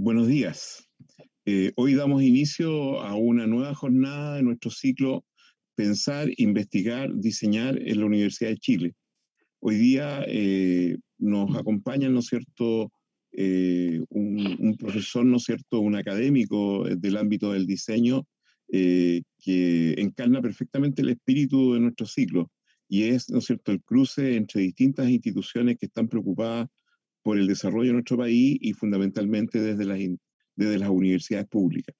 Buenos días. Hoy damos inicio a una nueva jornada de nuestro ciclo Pensar, Investigar, Diseñar en la Universidad de Chile. Hoy día nos acompaña, ¿no es cierto?, un profesor, ¿no es cierto?, un académico del ámbito del diseño que encarna perfectamente el espíritu de nuestro ciclo y es, ¿no es cierto?, el cruce entre distintas instituciones que están preocupadas por el desarrollo de nuestro país y fundamentalmente desde las universidades públicas.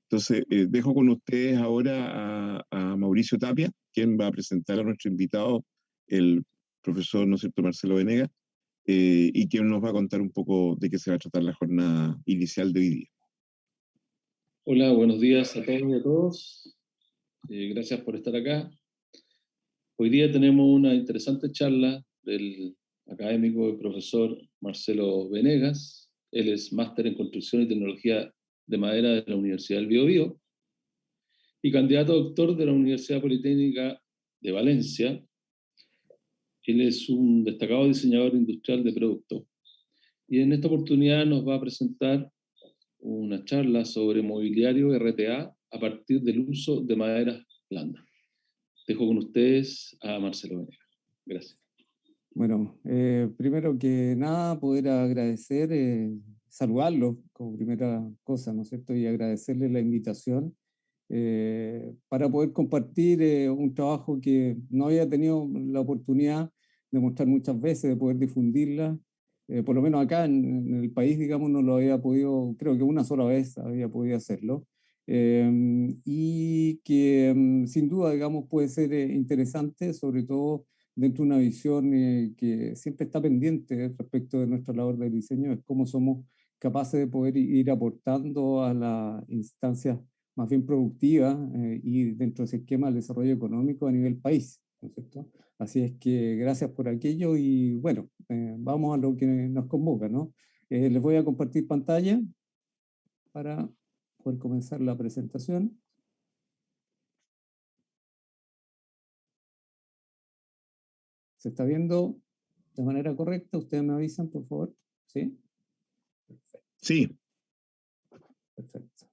Entonces, dejo con ustedes ahora a Mauricio Tapia, quien va a presentar a nuestro invitado, el profesor, ¿no es cierto?, Marcelo Venegas, y quien nos va a contar un poco de qué se va a tratar la jornada inicial de hoy día. Hola, buenos días a todos y a todos. Gracias por estar acá. Hoy día tenemos una interesante charla del académico y profesor Marcelo Venegas. Él es máster en Construcción y Tecnología de Madera de la Universidad del Biobío y candidato a doctor de la Universidad Politécnica de Valencia. Él es un destacado diseñador industrial de productos y en esta oportunidad nos va a presentar una charla sobre mobiliario RTA a partir del uso de maderas blandas. Dejo con ustedes a Marcelo Venegas. Gracias. Bueno, primero que nada, poder agradecer, saludarlo como primera cosa, ¿no es cierto? Y agradecerle la invitación para poder compartir un trabajo que no había tenido la oportunidad de mostrar muchas veces, de poder difundirla. Por lo menos acá en el país, digamos, no lo había podido, creo que una sola vez había podido hacerlo. Y que sin duda, digamos, puede ser interesante, sobre todo dentro de una visión que siempre está pendiente respecto de nuestra labor de diseño, es cómo somos capaces de poder ir aportando a las instancias más bien productivas y dentro de ese esquema del desarrollo económico a nivel país, ¿no es cierto? Así es que gracias por aquello y bueno, vamos a lo que nos convoca, ¿no? Les voy a compartir pantalla para poder comenzar la presentación. ¿Se está viendo de manera correcta? Ustedes me avisan, por favor. ¿Sí? Perfecto. Sí. Perfecto.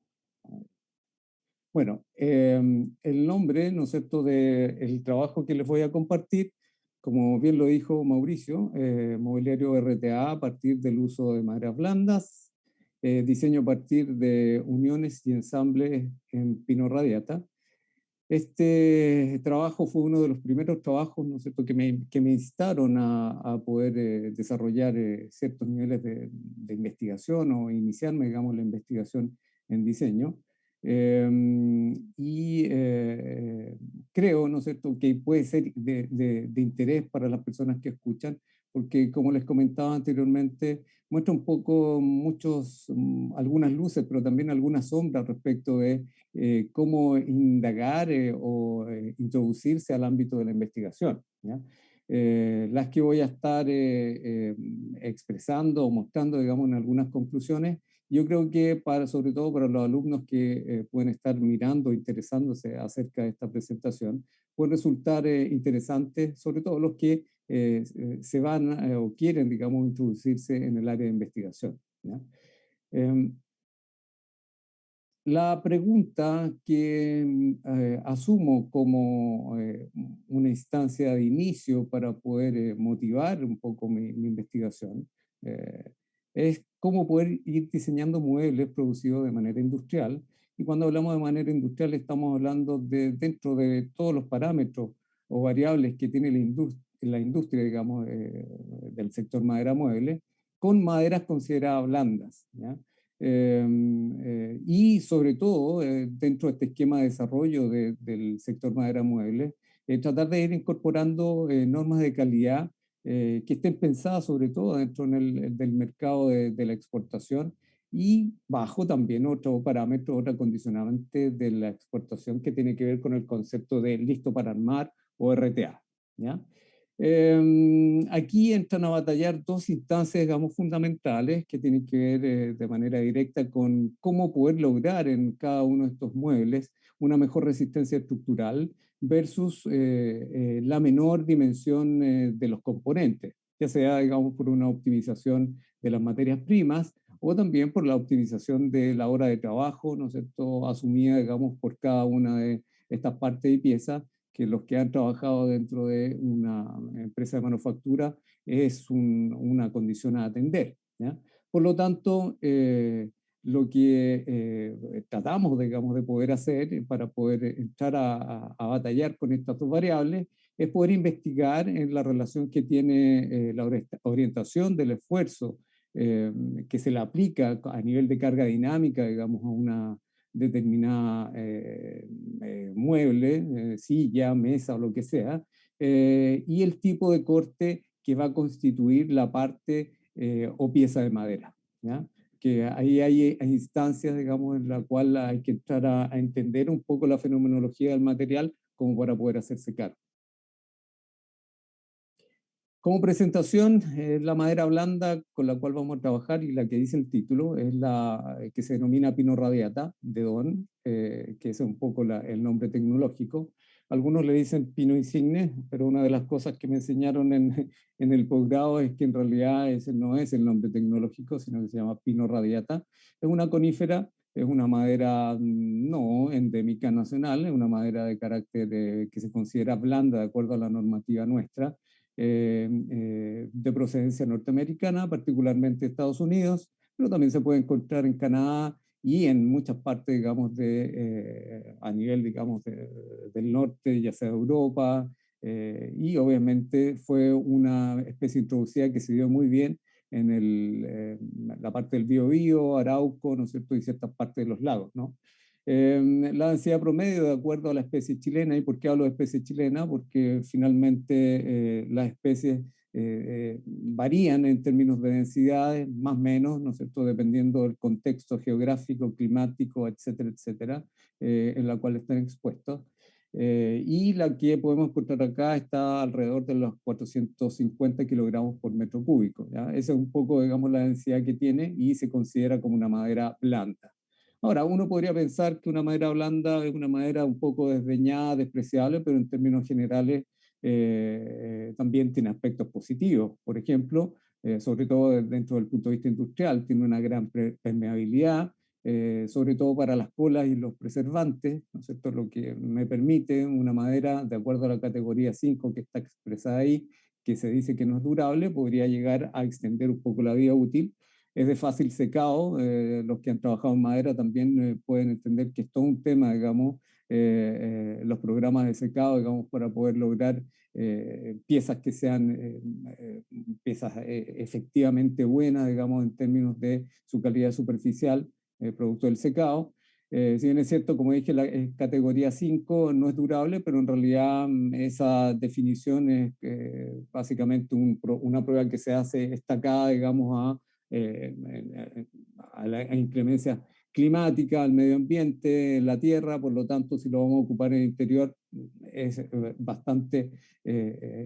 Bueno, el nombre, ¿no es cierto?, del trabajo que les voy a compartir, como bien lo dijo Mauricio, mobiliario RTA a partir del uso de maderas blandas, diseño a partir de uniones y ensambles en pino radiata. Este trabajo fue uno de los primeros trabajos, ¿no es cierto?, que me instaron a poder desarrollar ciertos niveles de investigación o iniciarme, digamos, la investigación en diseño. Creo, ¿no es cierto?, que puede ser de interés para las personas que escuchan, porque como les comentaba anteriormente, muestra un poco algunas luces, pero también algunas sombras respecto de cómo indagar o introducirse al ámbito de la investigación, ¿ya? Las que voy a estar expresando o mostrando, digamos, en algunas conclusiones, yo creo que sobre todo para los alumnos que pueden estar mirando, interesándose acerca de esta presentación, puede resultar interesante, sobre todo los que se van o quieren, digamos, introducirse en el área de investigación, ¿ya? La pregunta que asumo como una instancia de inicio para poder motivar un poco mi investigación es cómo poder ir diseñando muebles producidos de manera industrial. Y cuando hablamos de manera industrial estamos hablando dentro de todos los parámetros o variables que tiene la industria, digamos, del sector madera mueble, con maderas consideradas blandas, ¿ya? Y sobre todo, dentro de este esquema de desarrollo del sector madera mueble, tratar de ir incorporando normas de calidad que estén pensadas sobre todo dentro del mercado de la exportación y bajo también otro parámetro, otro condicionante de la exportación que tiene que ver con el concepto de listo para armar o RTA, ¿ya? Aquí entran a batallar dos instancias, digamos, fundamentales que tienen que ver de manera directa con cómo poder lograr en cada uno de estos muebles una mejor resistencia estructural versus la menor dimensión de los componentes, ya sea, digamos, por una optimización de las materias primas o también por la optimización de la hora de trabajo, ¿no es cierto?, asumida, digamos, por cada una de estas partes y piezas, que los que han trabajado dentro de una empresa de manufactura es una condición a atender, ¿ya? Por lo tanto, lo que tratamos, digamos, de poder hacer para poder entrar a batallar con estas dos variables es poder investigar en la relación que tiene la orientación del esfuerzo que se le aplica a nivel de carga dinámica, digamos, a una determinada mueble, silla, mesa o lo que sea, y el tipo de corte que va a constituir la parte o pieza de madera, ¿ya? Que ahí hay instancias, digamos, en la cual hay que entrar a entender un poco la fenomenología del material como para poder hacerse cargo. Como presentación, la madera blanda con la cual vamos a trabajar y la que dice el título es la que se denomina Pino radiata de Don, que es un poco el nombre tecnológico. Algunos le dicen Pino insigne, pero una de las cosas que me enseñaron en el posgrado es que en realidad ese no es el nombre tecnológico, sino que se llama Pino radiata. Es una conífera, es una madera no endémica nacional, es una madera de carácter que se considera blanda de acuerdo a la normativa nuestra, de procedencia norteamericana, particularmente Estados Unidos, pero también se puede encontrar en Canadá y en muchas partes, digamos, a nivel, digamos, del norte, ya sea de Europa, y obviamente fue una especie introducida que se dio muy bien en la parte del Biobío, Arauco, ¿no es cierto?, y ciertas partes de los lagos, ¿no? La densidad promedio de acuerdo a la especie chilena. ¿Y por qué hablo de especie chilena? Porque finalmente las especies varían en términos de densidades, más o menos, ¿no es cierto?, dependiendo del contexto geográfico, climático, etcétera, etcétera, en la cual están expuestos. Y la que podemos encontrar acá está alrededor de los 450 kilogramos por metro cúbico, ¿ya? Esa es un poco, digamos, la densidad que tiene y se considera como una madera blanda. Ahora, uno podría pensar que una madera blanda es una madera un poco desdeñada, despreciable, pero en términos generales también tiene aspectos positivos. Por ejemplo, sobre todo dentro del punto de vista industrial, tiene una gran permeabilidad, sobre todo para las colas y los preservantes, ¿no es cierto?, lo que me permite una madera, de acuerdo a la categoría 5 que está expresada ahí, que se dice que no es durable, podría llegar a extender un poco la vida útil. Es de fácil secado, los que han trabajado en madera también pueden entender que es todo un tema, digamos, los programas de secado, digamos, para poder lograr piezas que sean piezas efectivamente buenas, digamos, en términos de su calidad superficial, producto del secado. Si bien es cierto, como dije, la categoría 5 no es durable, pero en realidad esa definición es básicamente una prueba que se hace estacada, digamos, a la inclemencia climática, al medio ambiente, la tierra. Por lo tanto, si lo vamos a ocupar en el interior, es bastante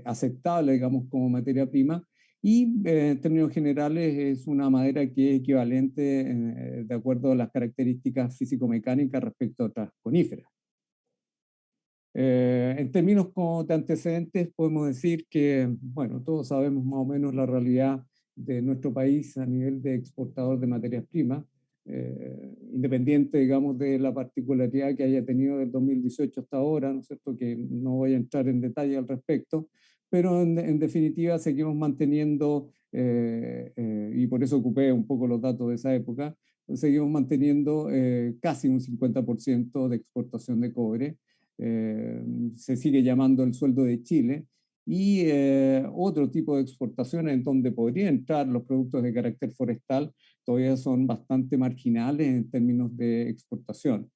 aceptable, digamos, como materia prima. Y en términos generales es una madera que es equivalente de acuerdo a las características físico-mecánicas respecto a otras coníferas. En términos como de antecedentes, podemos decir que, bueno, todos sabemos más o menos la realidad de nuestro país a nivel de exportador de materias primas, independiente, digamos, de la particularidad que haya tenido del 2018 hasta ahora, ¿no es cierto?, que no voy a entrar en detalle al respecto, pero en definitiva seguimos manteniendo, y por eso ocupé un poco los datos de esa época, seguimos manteniendo casi un 50% de exportación de cobre. Se sigue llamando el sueldo de Chile, y otro tipo de exportaciones en donde podrían entrar los productos de carácter forestal todavía son bastante marginales en términos de exportación.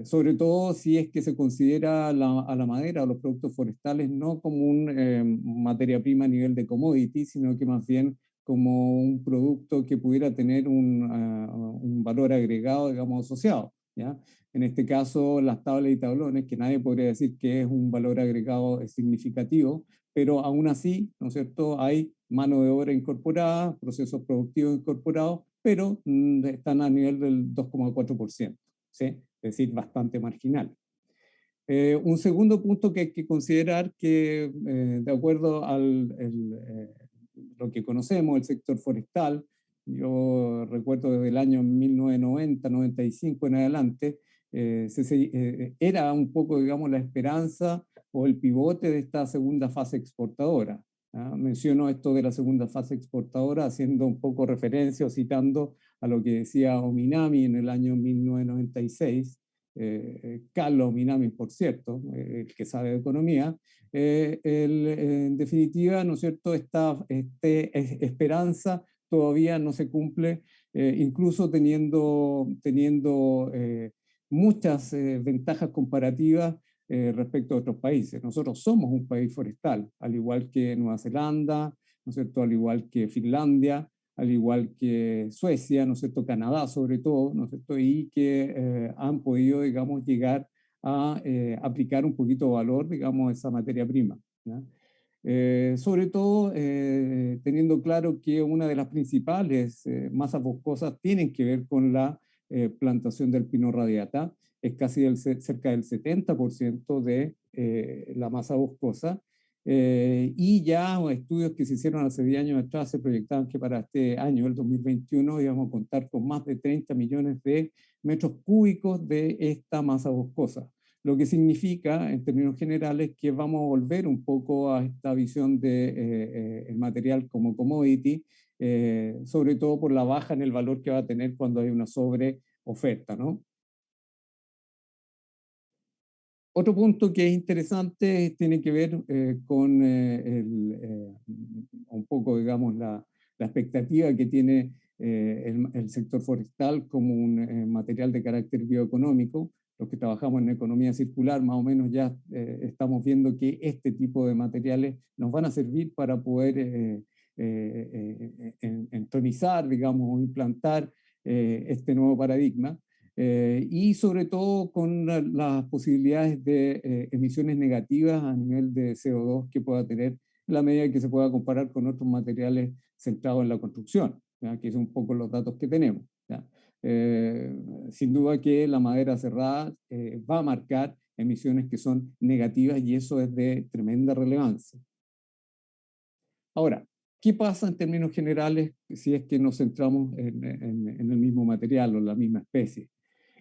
Sobre todo si es que se considera a la madera o los productos forestales no como una materia prima a nivel de commodity, sino que más bien como un producto que pudiera tener un valor agregado, digamos, asociado, ¿ya? En este caso, las tablas y tablones, que nadie podría decir que es un valor agregado significativo, pero aún así, ¿no es cierto?, hay mano de obra incorporada, procesos productivos incorporados, pero están a nivel del 2,4%, ¿sí? Es decir, bastante marginal. Un segundo punto que hay que considerar que, de acuerdo a lo que conocemos, el sector forestal, Yo recuerdo desde el año 1990, 95 en adelante, era un poco, digamos, la esperanza o el pivote de esta segunda fase exportadora. ¿Ah? Menciono esto de la segunda fase exportadora haciendo un poco referencia o citando a lo que decía Ominami en el año 1996, Carlos Ominami, por cierto, el que sabe de economía. En definitiva, ¿no es cierto?, esta esperanza todavía no se cumple, incluso teniendo muchas ventajas comparativas respecto a otros países. Nosotros somos un país forestal, al igual que Nueva Zelanda, ¿no es cierto?, al igual que Finlandia, al igual que Suecia, ¿no es cierto?, Canadá sobre todo, ¿no es cierto?, y que han podido, digamos, llegar a aplicar un poquito de valor, digamos, a esa materia prima, ¿ya? Sobre todo teniendo claro que una de las principales masas boscosas tienen que ver con la plantación del pino radiata, es casi cerca del 70% de la masa boscosa, y ya estudios que se hicieron hace 10 años atrás se proyectaban que para este año, el 2021, íbamos a contar con más de 30 millones de metros cúbicos de esta masa boscosa, lo que significa, en términos generales, que vamos a volver un poco a esta visión de el material como commodity, sobre todo por la baja en el valor que va a tener cuando hay una sobreoferta, ¿no? Otro punto que es interesante tiene que ver con un poco, digamos, la expectativa que tiene el sector forestal como un material de carácter bioeconómico. Los que trabajamos en economía circular, más o menos ya estamos viendo que este tipo de materiales nos van a servir para poder entronizar, digamos, o implantar este nuevo paradigma. Y sobre todo con las posibilidades de emisiones negativas a nivel de CO2 que pueda tener en la medida que se pueda comparar con otros materiales centrados en la construcción, ¿ya? Que son un poco los datos que tenemos, ¿ya? Sin duda que la madera cerrada va a marcar emisiones que son negativas y eso es de tremenda relevancia. Ahora, ¿qué pasa en términos generales si es que nos centramos en el mismo material o la misma especie?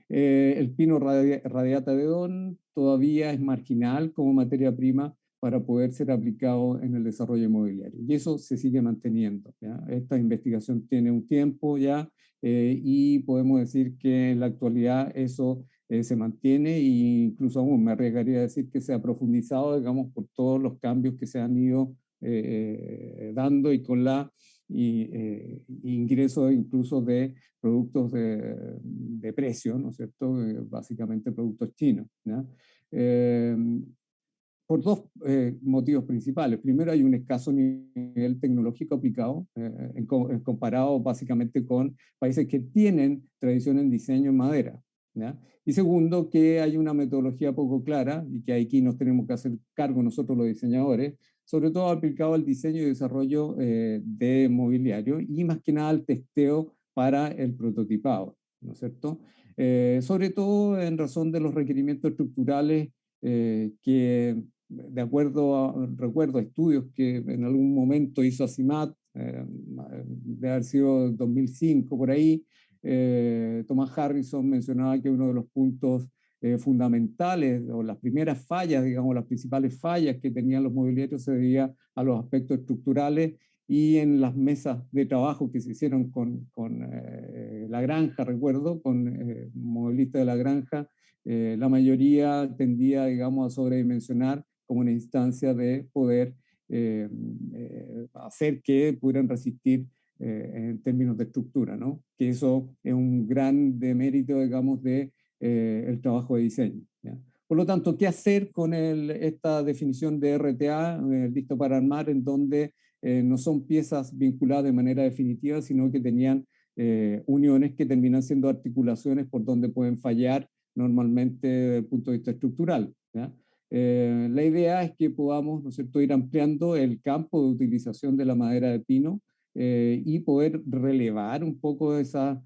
El pino radiata de Don todavía es marginal como materia prima para poder ser aplicado en el desarrollo inmobiliario. Y eso se sigue manteniendo, ¿ya? Esta investigación tiene un tiempo ya y podemos decir que en la actualidad eso se mantiene e incluso aún me arriesgaría a decir que se ha profundizado, digamos, por todos los cambios que se han ido dando y con la ingreso incluso de productos de precio, ¿no es cierto? Básicamente productos chinos, ¿ya? Por dos motivos principales. Primero, hay un escaso nivel tecnológico aplicado, comparado básicamente con países que tienen tradición en diseño en madera, ¿ya? Y segundo, que hay una metodología poco clara y que aquí nos tenemos que hacer cargo nosotros los diseñadores, sobre todo aplicado al diseño y desarrollo de mobiliario y más que nada al testeo para el prototipado, ¿no es cierto? Sobre todo en razón de los requerimientos estructurales que de acuerdo recuerdo estudios que en algún momento hizo ACIMAT, de haber sido 2005 por ahí, Thomas Harrison mencionaba que uno de los puntos fundamentales o las primeras fallas, digamos, las principales fallas que tenían los mobiliarios se debía a los aspectos estructurales y en las mesas de trabajo que se hicieron con La Granja, recuerdo, con modelistas de La Granja, la mayoría tendía, digamos, a sobredimensionar como una instancia de poder hacer que pudieran resistir en términos de estructura, ¿no? Que eso es un gran demérito, digamos, de el trabajo de diseño, ¿ya? Por lo tanto, ¿qué hacer con esta definición de RTA, listo para armar, en donde no son piezas vinculadas de manera definitiva, sino que tenían uniones que terminan siendo articulaciones por donde pueden fallar normalmente desde el punto de vista estructural, ¿ya? La idea es que podamos, ¿no es cierto?, ir ampliando el campo de utilización de la madera de pino y poder relevar un poco esas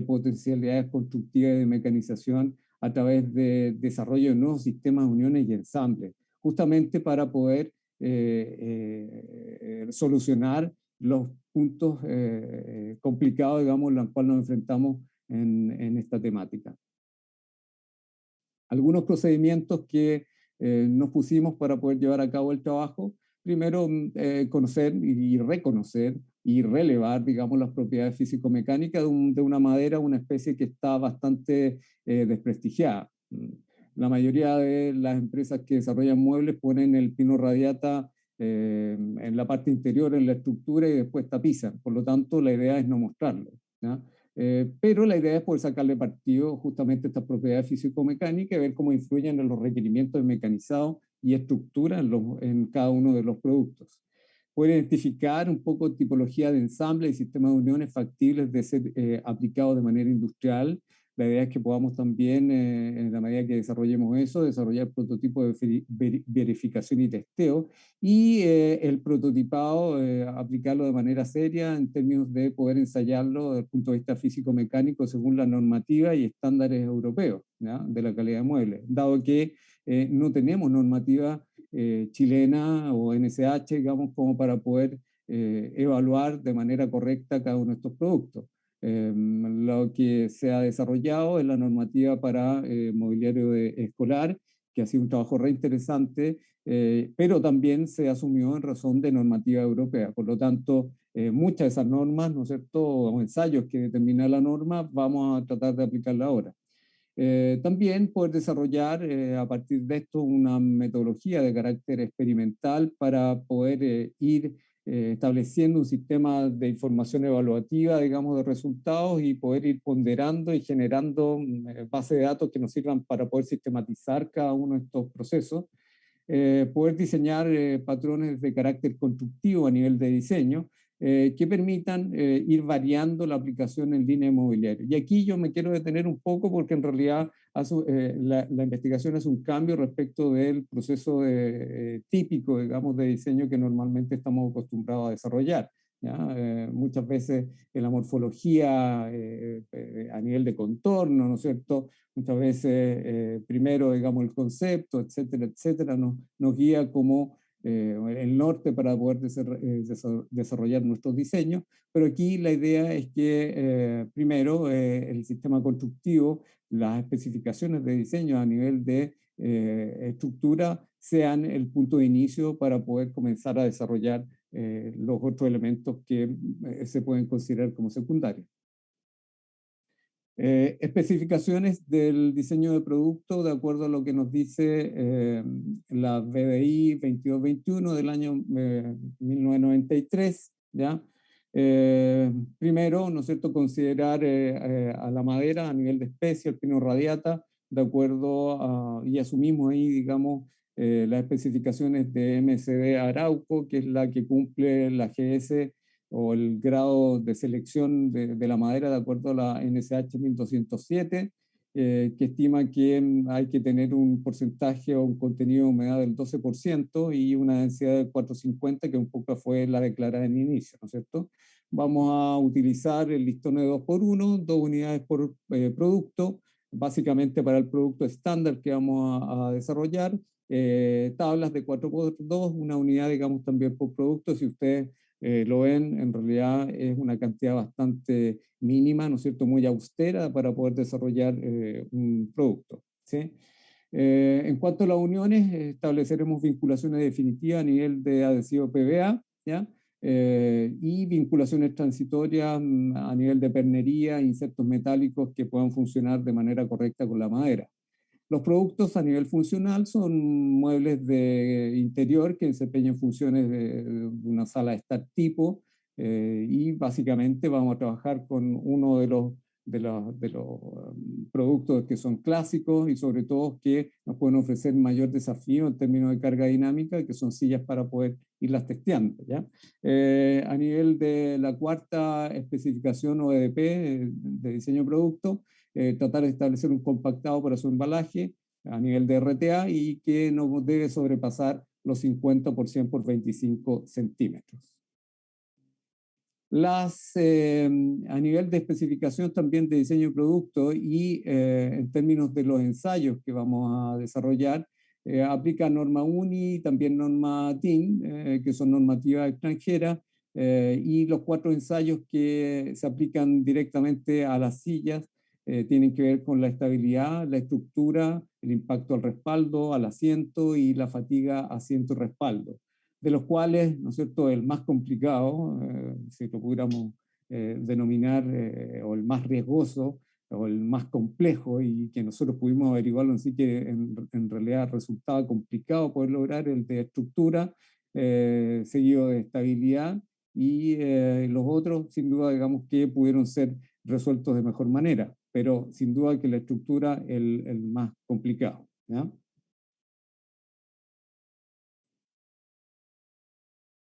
potencialidades constructivas y de mecanización a través de desarrollo de nuevos sistemas, uniones y ensambles, justamente para poder solucionar los puntos complicados, digamos, en los cuales nos enfrentamos en esta temática. Algunos procedimientos que nos pusimos para poder llevar a cabo el trabajo. Primero, conocer y reconocer y relevar, digamos, las propiedades físico-mecánicas de una madera, una especie que está bastante desprestigiada. La mayoría de las empresas que desarrollan muebles ponen el pino radiata en la parte interior, en la estructura, y después tapizan. Por lo tanto, la idea es no mostrarlo, ¿ya? Pero la idea es poder sacarle partido justamente a estas propiedades físico-mecánicas y ver cómo influyen en los requerimientos de mecanizado y estructura en cada uno de los productos. Poder identificar un poco tipología de ensamble y sistemas de uniones factibles de ser aplicados de manera industrial. La idea es que podamos también, en la medida que desarrollemos eso, desarrollar prototipos de verificación y testeo, y el prototipado aplicarlo de manera seria en términos de poder ensayarlo desde el punto de vista físico-mecánico según la normativa y estándares europeos, ¿ya?, de la calidad de muebles, dado que no tenemos normativa chilena o NSH, digamos, como para poder evaluar de manera correcta cada uno de estos productos. Lo que se ha desarrollado es la normativa para mobiliario escolar, que ha sido un trabajo reinteresante, pero también se asumió en razón de normativa europea. Por lo tanto, muchas de esas normas, ¿no es cierto?, o ensayos que determina la norma, vamos a tratar de aplicarla ahora. También poder desarrollar a partir de esto una metodología de carácter experimental para poder ir estableciendo un sistema de información evaluativa, digamos, de resultados, y poder ir ponderando y generando bases de datos que nos sirvan para poder sistematizar cada uno de estos procesos. Poder diseñar patrones de carácter constructivo a nivel de diseño que permitan ir variando la aplicación en línea inmobiliaria. Y aquí yo me quiero detener un poco porque en realidad la investigación es un cambio respecto del proceso típico, digamos, de diseño que normalmente estamos acostumbrados a desarrollar, ¿ya? Muchas veces en la morfología a nivel de contorno, ¿no es cierto? Muchas veces primero, digamos, el concepto, etcétera, etcétera, nos guía como el norte para poder desarrollar nuestros diseños, pero aquí la idea es que primero el sistema constructivo, las especificaciones de diseño a nivel de estructura sean el punto de inicio para poder comenzar a desarrollar los otros elementos que se pueden considerar como secundarios. Especificaciones del diseño de producto de acuerdo a lo que nos dice la BDI 2221 del año 1993, ¿ya? Primero, ¿no es cierto?, considerar a la madera a nivel de especie, el pino radiata, de acuerdo a, y asumimos ahí, digamos, las especificaciones de MSD Arauco, que es la que cumple la GS o el grado de selección de la madera de acuerdo a la NSH 1207, que estima que hay que tener un porcentaje o un contenido de humedad del 12% y una densidad de 450, que un poco fue la declarada en inicio, ¿no es cierto? Vamos a utilizar el listón de 2x1, 2 unidades por producto, básicamente para el producto estándar que vamos a desarrollar, tablas de 4x2, una unidad, digamos, también por producto. Si ustedes lo ven, en realidad es una cantidad bastante mínima, ¿no es cierto?, muy austera para poder desarrollar un producto, ¿sí? En cuanto a las uniones, estableceremos vinculaciones definitivas a nivel de adhesivo PVA, ¿ya? Y vinculaciones transitorias a nivel de pernería, insertos metálicos que puedan funcionar de manera correcta con la madera. Los productos a nivel funcional son muebles de interior que desempeñan funciones de una sala de estar tipo, y básicamente vamos a trabajar con uno de los productos que son clásicos y sobre todo que nos pueden ofrecer mayor desafío en términos de carga dinámica, que son sillas para poder irlas testeando, ¿ya? A nivel de la cuarta especificación o EDP de diseño de producto, tratar de establecer un compactado para su embalaje a nivel de RTA y que no debe sobrepasar los 50 por 100 por 25 centímetros. A nivel de especificación también de diseño de producto y en términos de los ensayos que vamos a desarrollar, aplica norma UNI, también norma TIN, que son normativas extranjeras, y los 4 ensayos que se aplican directamente a las sillas tienen que ver con la estabilidad, la estructura, el impacto al respaldo, al asiento y la fatiga asiento-respaldo, de los cuales, ¿no es cierto?, el más complicado, si lo pudiéramos denominar, o el más riesgoso, o el más complejo, y que nosotros pudimos averiguarlo, así que en realidad resultaba complicado poder lograr el de estructura, seguido de estabilidad, y los otros, sin duda, digamos que pudieron ser resueltos de mejor manera, pero sin duda que la estructura es el más complicado, ¿ya?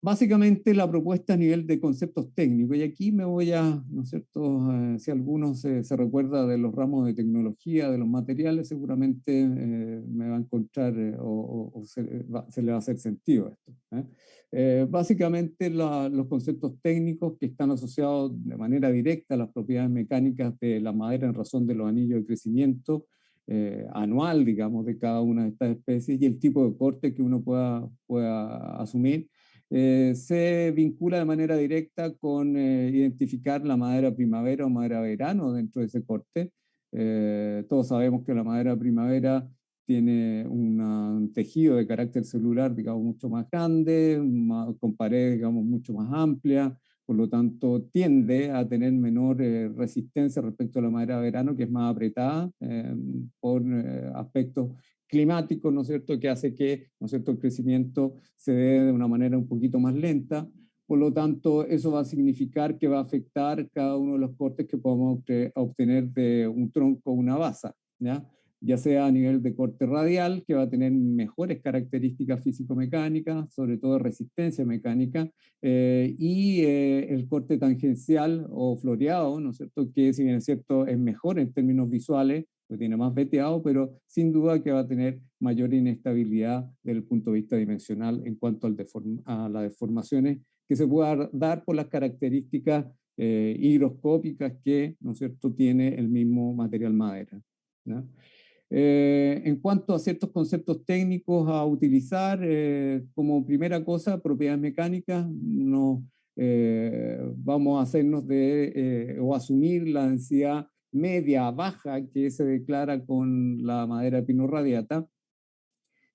Básicamente la propuesta a nivel de conceptos técnicos, y aquí me voy a, ¿no es cierto? Si alguno se recuerda de los ramos de tecnología, de los materiales, seguramente me va a encontrar o se le va a hacer sentido a esto. Básicamente los conceptos técnicos que están asociados de manera directa a las propiedades mecánicas de la madera en razón de los anillos de crecimiento anual, digamos, de cada una de estas especies y el tipo de corte que uno pueda asumir. Se vincula de manera directa con identificar la madera primavera o madera verano dentro de ese corte. Todos sabemos que la madera primavera tiene un tejido de carácter celular, digamos, mucho más grande, con paredes, digamos, mucho más amplias, por lo tanto tiende a tener menor resistencia respecto a la madera verano, que es más apretada por aspectos climático, ¿no es cierto?, que hace que, ¿no es cierto?, el crecimiento se dé de una manera un poquito más lenta. Por lo tanto, eso va a significar que va a afectar cada uno de los cortes que podamos obtener de un tronco o una basa, ya sea a nivel de corte radial, que va a tener mejores características físico-mecánicas, sobre todo resistencia mecánica, y el corte tangencial o floreado, ¿no es cierto?, que si bien es cierto es mejor en términos visuales, pues tiene más veteado, pero sin duda que va a tener mayor inestabilidad desde el punto de vista dimensional en cuanto a las deformaciones que se pueda dar por las características higroscópicas que, ¿no es cierto?, tiene el mismo material madera, ¿no? En cuanto a ciertos conceptos técnicos a utilizar, como primera cosa, propiedades mecánicas, vamos a hacernos o asumir la densidad media baja que se declara con la madera pino radiata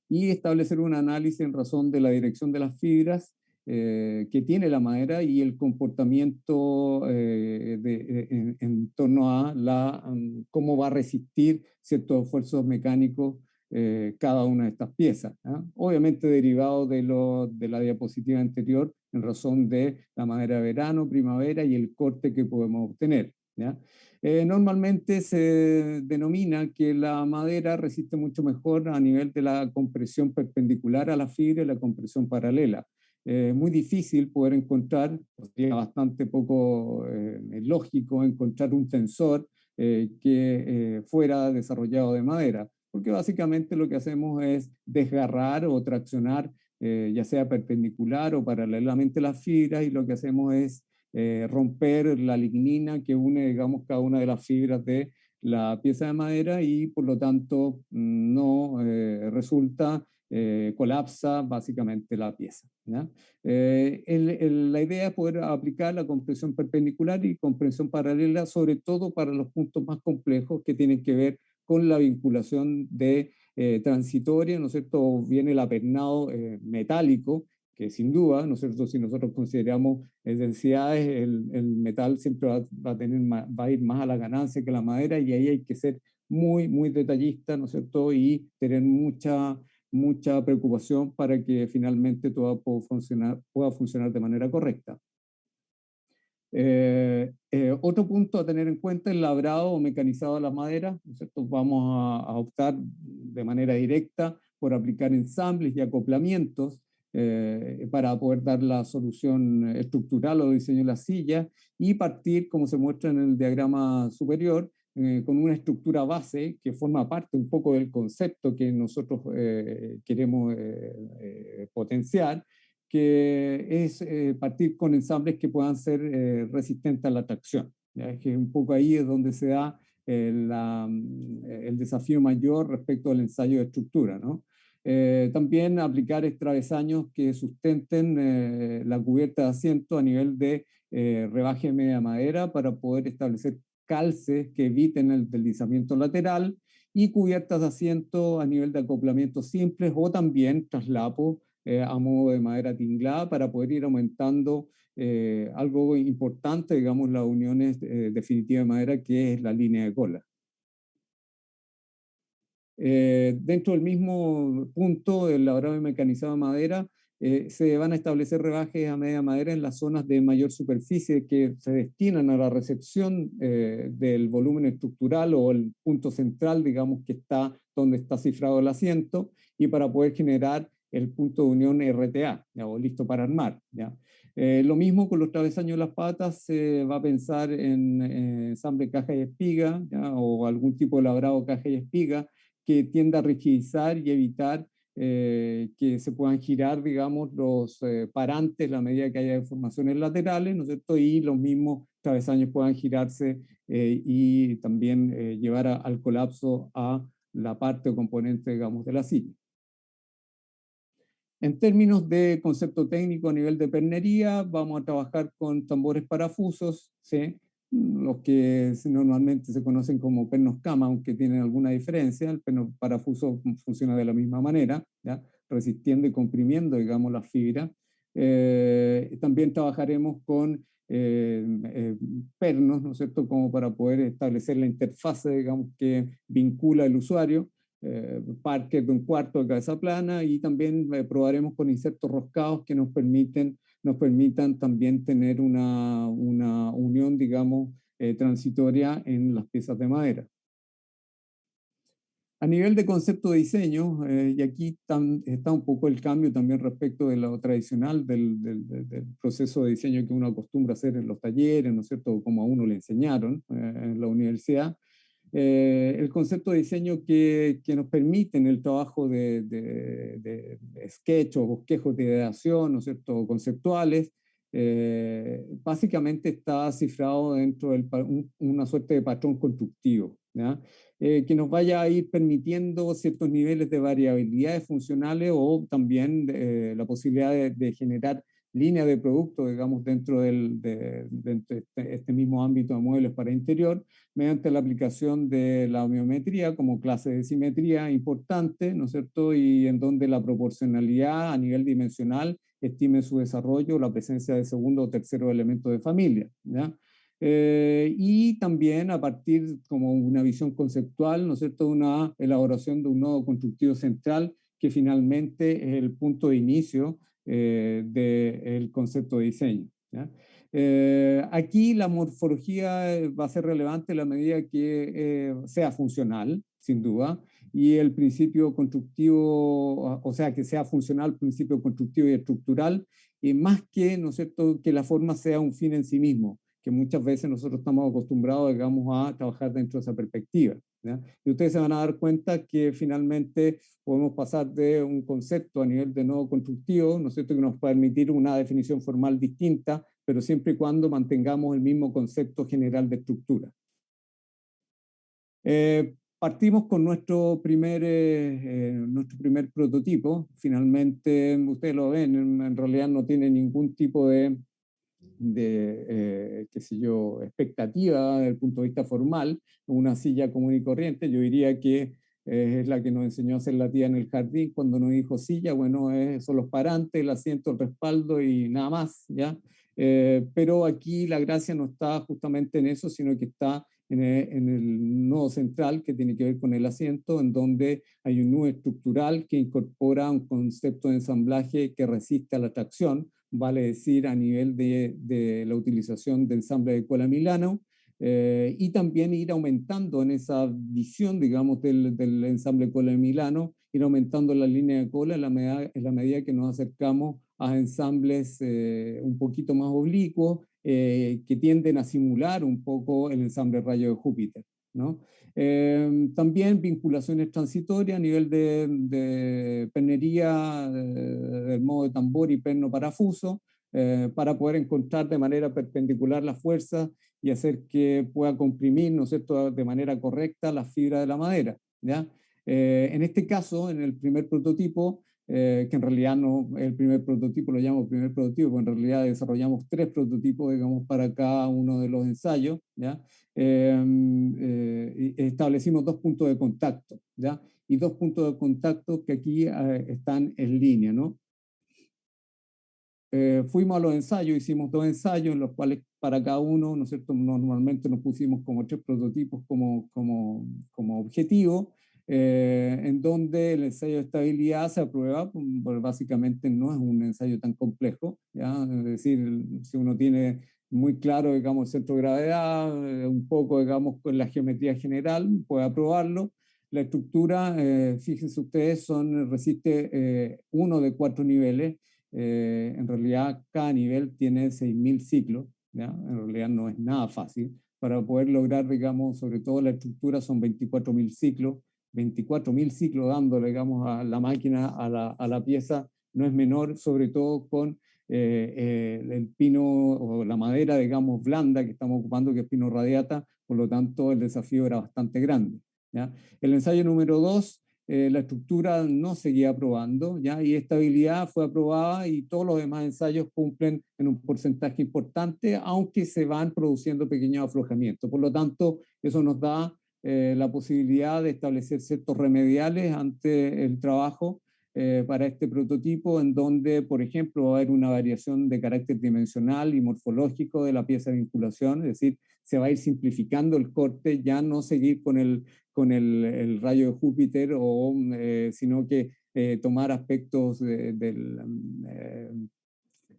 y establecer un análisis en razón de la dirección de las fibras que tiene la madera y el comportamiento en torno a cómo va a resistir ciertos esfuerzos mecánicos cada una de estas piezas, ¿eh? Obviamente derivado de la diapositiva anterior en razón de la madera verano, primavera y el corte que podemos obtener, ¿ya? Normalmente se denomina que la madera resiste mucho mejor a nivel de la compresión perpendicular a la fibra y la compresión paralela. Muy difícil poder encontrar, sería bastante poco lógico encontrar un tensor que fuera desarrollado de madera, porque básicamente lo que hacemos es desgarrar o traccionar, ya sea perpendicular o paralelamente las fibras, y lo que hacemos es romper la lignina que une, digamos, cada una de las fibras de la pieza de madera y por lo tanto no resulta, colapsa básicamente la pieza, ¿ya? La idea es poder aplicar la compresión perpendicular y compresión paralela, sobre todo para los puntos más complejos que tienen que ver con la vinculación de transitoria, ¿no es cierto?, o bien el apernado metálico, que sin duda, ¿no es cierto?, si nosotros consideramos densidades, el metal siempre va a ir más a la ganancia que la madera, y ahí hay que ser muy, muy detallista, ¿no es cierto?, y tener mucha preocupación para que finalmente todo pueda funcionar de manera correcta. Otro punto a tener en cuenta es el labrado o mecanizado de la madera, ¿no es cierto? Vamos a optar de manera directa por aplicar ensambles y acoplamientos para poder dar la solución estructural o diseño de la silla y partir, como se muestra en el diagrama superior, con una estructura base que forma parte un poco del concepto que nosotros queremos potenciar, que es partir con ensambles que puedan ser resistentes a la tracción, ¿ya? Que un poco ahí es donde se da el desafío mayor respecto al ensayo de estructura, ¿no? También aplicar travesaños que sustenten la cubierta de asiento a nivel de rebaje de media madera para poder establecer calces que eviten el deslizamiento lateral, y cubiertas de asiento a nivel de acoplamiento simples o también traslapo a modo de madera tinglada para poder ir aumentando algo importante, digamos, las uniones definitivas de madera, que es la línea de cola. Dentro del mismo punto, el labrado y mecanizado de madera, se van a establecer rebajes a media madera en las zonas de mayor superficie que se destinan a la recepción del volumen estructural o el punto central, digamos, que está donde está cifrado el asiento, y para poder generar el punto de unión RTA, ¿ya? O listo para armar, ¿ya? Lo mismo con los travesaños de las patas, se va a pensar en ensamble caja y espiga, ¿ya? O algún tipo de labrado caja y espiga que tienda a rigidizar y evitar que se puedan girar, digamos, los parantes a medida que haya deformaciones laterales, ¿no es cierto? Y los mismos travesaños puedan girarse y también llevar al colapso a la parte o componente, digamos, de la silla. En términos de concepto técnico a nivel de pernería, vamos a trabajar con tambores parafusos, ¿sí? Los que normalmente se conocen como pernos cama, aunque tienen alguna diferencia. El perno parafuso funciona de la misma manera, ¿ya? Resistiendo y comprimiendo, digamos, las fibras. También trabajaremos con pernos, ¿no es cierto?, como para poder establecer la interfase, digamos, que vincula al usuario. Parques de un cuarto de cabeza plana, y también probaremos con insertos roscados que nos permitan también tener una unión, digamos, transitoria en las piezas de madera. A nivel de concepto de diseño, y aquí está un poco el cambio también respecto de lo tradicional del proceso de diseño que uno acostumbra a hacer en los talleres, ¿no es cierto?, como a uno le enseñaron en la universidad. El concepto de diseño que nos permiten el trabajo de sketch o bosquejos de ideación, ¿no es cierto?, conceptuales, básicamente está cifrado dentro de una suerte de patrón constructivo, ¿ya? Que nos vaya a ir permitiendo ciertos niveles de variabilidades funcionales, o también la posibilidad de generar líneas de producto, digamos, dentro de este mismo ámbito de muebles para interior, mediante la aplicación de la homeometría como clase de simetría importante, ¿no es cierto?, y en donde la proporcionalidad a nivel dimensional estime su desarrollo, la presencia de segundo o tercero elemento de familia, ¿ya? Y también a partir como una visión conceptual, ¿no es cierto?, una elaboración de un nodo constructivo central que finalmente es el punto de inicio del concepto de diseño, ¿ya? Aquí la morfología va a ser relevante en la medida que sea funcional, sin duda, y el principio constructivo, o sea, que sea funcional, principio constructivo y estructural, y más que, ¿no es cierto?, que la forma sea un fin en sí mismo, que muchas veces nosotros estamos acostumbrados, digamos, a trabajar dentro de esa perspectiva, ¿ya? Y ustedes se van a dar cuenta que finalmente podemos pasar de un concepto a nivel de nodo constructivo, ¿no es cierto?, que nos puede permitir una definición formal distinta, pero siempre y cuando mantengamos el mismo concepto general de estructura. Partimos con nuestro primer prototipo. Finalmente, ustedes lo ven, en realidad no tiene ningún tipo de qué sé yo, expectativa desde el punto de vista formal, una silla común y corriente. Yo diría que es la que nos enseñó a hacer la tía en el jardín cuando nos dijo silla. Bueno, son los parantes, el asiento, el respaldo y nada más, ¿ya? Pero aquí la gracia no está justamente en eso, sino que está en el nodo central, que tiene que ver con el asiento, en donde hay un nudo estructural que incorpora un concepto de ensamblaje que resiste a la tracción, vale decir, a nivel de la utilización de ensamble de cola Milano, y también ir aumentando en esa visión, digamos, del ensamble cola Milano, ir aumentando la línea de cola en la medida que nos acercamos a ensambles un poquito más oblicuos, que tienden a simular un poco el ensamble rayo de Júpiter, ¿no? También vinculaciones transitorias a nivel de pernería del modo de tambor y perno parafuso, para poder encontrar de manera perpendicular la fuerza y hacer que pueda comprimir, ¿no es cierto?, de manera correcta la fibra de la madera, ¿ya? En este caso, en el primer prototipo, que en realidad no el primer prototipo, lo llamo primer prototipo, porque en realidad desarrollamos 3 prototipos, digamos, para cada uno de los ensayos, ¿ya? Establecimos 2 puntos de contacto, ¿ya? Y 2 puntos de contacto que aquí están en línea, ¿no? Fuimos a los ensayos, hicimos 2 ensayos en los cuales para cada uno, ¿no es cierto? Normalmente nos pusimos como 3 prototipos como objetivo, en donde el ensayo de estabilidad se aprueba, pues básicamente no es un ensayo tan complejo, ¿ya? Es decir, si uno tiene muy claro, digamos, el centro de gravedad, un poco, digamos, con la geometría general, puede aprobarlo. La estructura, fíjense ustedes, resiste 1 de 4 niveles. En realidad cada nivel tiene 6.000 ciclos, ¿ya? En realidad no es nada fácil. Para poder lograr, digamos, sobre todo la estructura son 24.000 ciclos, 24.000 ciclos dándole, digamos, a la máquina, a la pieza, no es menor, sobre todo con el pino o la madera, digamos, blanda que estamos ocupando, que es pino radiata, por lo tanto el desafío era bastante grande, ¿ya? El ensayo número 2, la estructura no seguía aprobando, ¿ya? Y estabilidad fue aprobada y todos los demás ensayos cumplen en un porcentaje importante, aunque se van produciendo pequeños aflojamientos. Por lo tanto, eso nos da la posibilidad de establecer ciertos remediales ante el trabajo para este prototipo, en donde, por ejemplo, va a haber una variación de carácter dimensional y morfológico de la pieza de vinculación, es decir, se va a ir simplificando el corte, ya no seguir con el rayo de Júpiter, sino que tomar aspectos del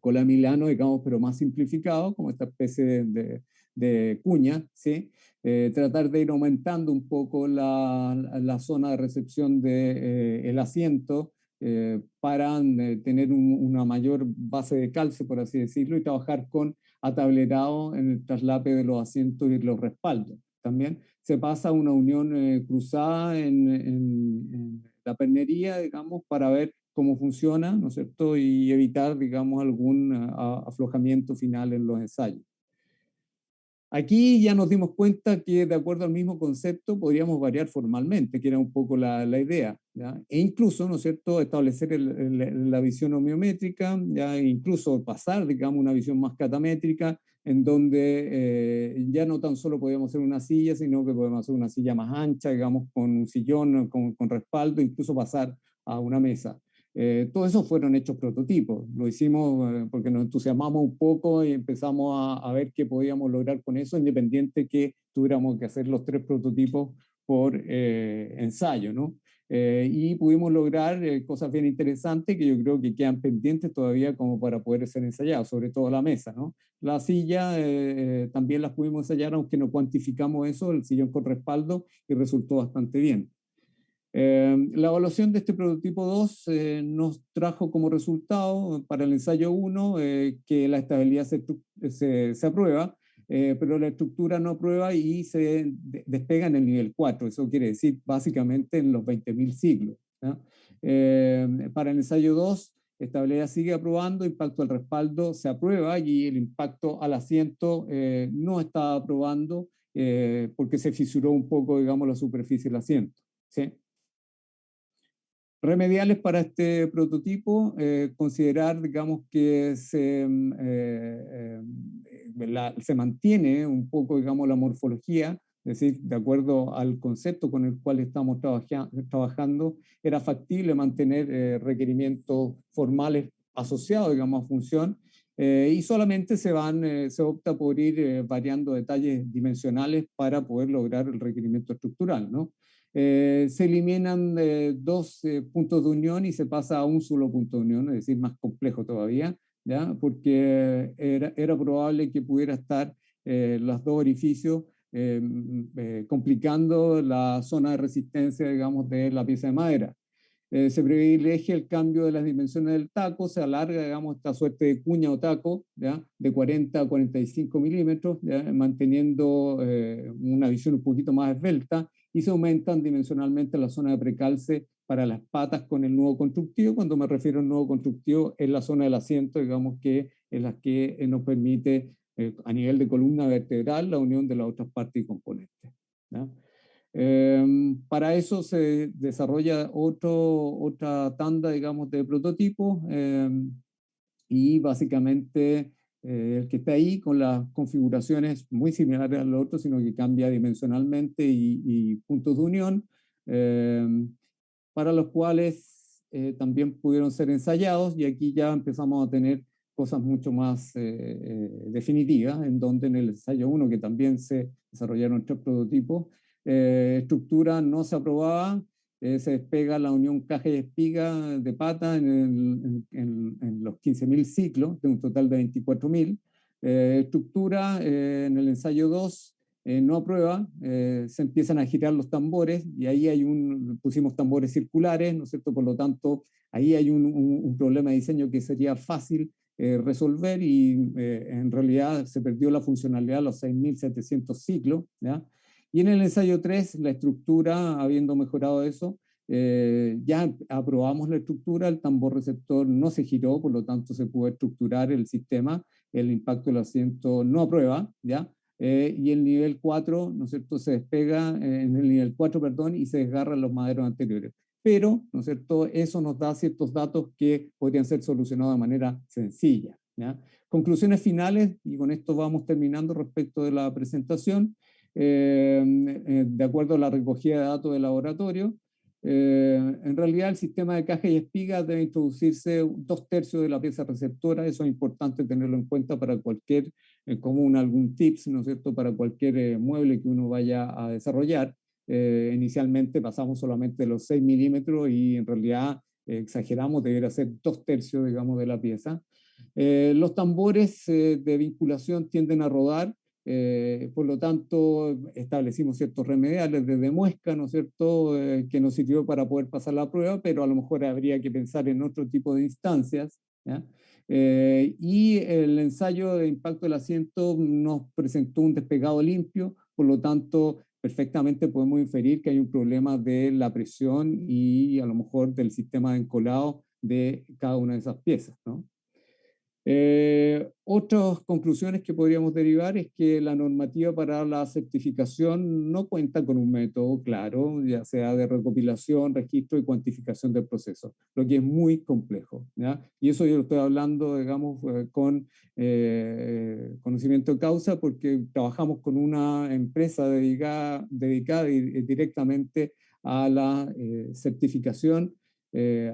colamilano, digamos, pero más simplificado, como esta especie de cuña, ¿sí? Tratar de ir aumentando un poco la zona de recepción del asiento para tener una mayor base de calce, por así decirlo, y trabajar con atablerado en el traslape de los asientos y los respaldos. También se pasa a una unión cruzada en la pernería, digamos, para ver cómo funciona, ¿no es cierto? Y evitar, digamos, algún aflojamiento final en los ensayos. Aquí ya nos dimos cuenta que de acuerdo al mismo concepto podríamos variar formalmente, que era un poco la idea, ¿ya? E incluso, ¿no es cierto?, establecer la visión homeométrica, ¿ya? E incluso pasar, digamos, una visión más catamétrica, en donde ya no tan solo podíamos hacer una silla, sino que podemos hacer una silla más ancha, digamos, con un sillón, con respaldo, incluso pasar a una mesa. Todo eso fueron hechos prototipos. Lo hicimos porque nos entusiasmamos un poco y empezamos a ver qué podíamos lograr con eso, independiente que tuviéramos que hacer los 3 prototipos por ensayo, ¿no? Y pudimos lograr cosas bien interesantes que yo creo que quedan pendientes todavía como para poder ser ensayados, sobre todo la mesa, ¿no? La silla también las pudimos ensayar, aunque no cuantificamos eso, el sillón con respaldo, y resultó bastante bien. La evaluación de este prototipo 2 nos trajo como resultado para el ensayo 1 que la estabilidad se aprueba, pero la estructura no aprueba y se despega en el nivel 4. Eso quiere decir básicamente en los 20.000 ciclos, ¿ya? Para el ensayo 2, estabilidad sigue aprobando, impacto al respaldo se aprueba y el impacto al asiento no está aprobando porque se fisuró un poco, digamos, la superficie del asiento, ¿sí? Remediales para este prototipo, considerar, digamos, que se mantiene un poco, digamos, la morfología, es decir, de acuerdo al concepto con el cual estamos trabajando, era factible mantener requerimientos formales asociados, digamos, a función, y solamente se opta por ir variando detalles dimensionales para poder lograr el requerimiento estructural, ¿no? Se eliminan 2 puntos de unión y se pasa a un solo punto de unión, es decir, más complejo todavía, ¿ya? Porque era probable que pudiera estar los 2 orificios complicando la zona de resistencia, digamos, de la pieza de madera. Se privilegia el cambio de las dimensiones del taco, se alarga, digamos, esta suerte de cuña o taco, ¿ya? De 40 a 45 milímetros, ¿ya? Manteniendo una visión un poquito más esbelta, y se aumentan dimensionalmente la zona de precalce para las patas con el nudo constructivo. Cuando me refiero al nudo constructivo, es la zona del asiento, digamos, que es la que nos permite, a nivel de columna vertebral, la unión de las otras partes y componentes, ¿ya? Para eso se desarrolla otra tanda, digamos, de prototipos, y básicamente el que está ahí con las configuraciones muy similares al otro, sino que cambia dimensionalmente y puntos de unión, para los cuales también pudieron ser ensayados, y aquí ya empezamos a tener cosas mucho más definitivas, en donde en el ensayo 1, que también se desarrollaron 3 prototipos, estructura no se aprobaba, se despega la unión caja y espiga de pata en los 15.000 ciclos, de un total de 24.000. Estructura en el ensayo 2 no aprueba, se empiezan a girar los tambores, y ahí pusimos tambores circulares, ¿no es cierto? Por lo tanto, ahí hay un problema de diseño que sería fácil resolver, y en realidad se perdió la funcionalidad a los 6.700 ciclos, ¿ya? Y en el ensayo 3, la estructura, habiendo mejorado eso, ya aprobamos la estructura, el tambor receptor no se giró, por lo tanto se pudo estructurar el sistema, el impacto del asiento no aprueba, ¿ya? Y el nivel 4, ¿no es cierto?, se despega en el nivel 4, perdón, y se desgarran los maderos anteriores. Pero, ¿no es cierto?, eso nos da ciertos datos que podrían ser solucionados de manera sencilla, ¿ya? Conclusiones finales, y con esto vamos terminando respecto de la presentación. De acuerdo a la recogida de datos del laboratorio, en realidad el sistema de caja y espiga debe introducirse 2/3 de la pieza receptora. Eso es importante tenerlo en cuenta para cualquier, como algún tips, ¿no es cierto?, para cualquier mueble que uno vaya a desarrollar. Inicialmente pasamos solamente de los 6 milímetros, y en realidad exageramos, debería ser 2/3, digamos, de la pieza. Los tambores de vinculación tienden a rodar, por lo tanto establecimos ciertos remediales desde muesca, ¿no es cierto?, que nos sirvió para poder pasar la prueba, pero a lo mejor habría que pensar en otro tipo de instancias, ¿ya? Y el ensayo de impacto del asiento nos presentó un despegado limpio, por lo tanto perfectamente podemos inferir que hay un problema de la presión y a lo mejor del sistema de encolado de cada una de esas piezas, ¿no? Otras conclusiones que podríamos derivar es que la normativa para la certificación no cuenta con un método claro, ya sea de recopilación, registro y cuantificación del proceso, lo que es muy complejo, ¿ya? Y eso yo lo estoy hablando, digamos, con conocimiento de causa, porque trabajamos con una empresa dedicada directamente a la certificación,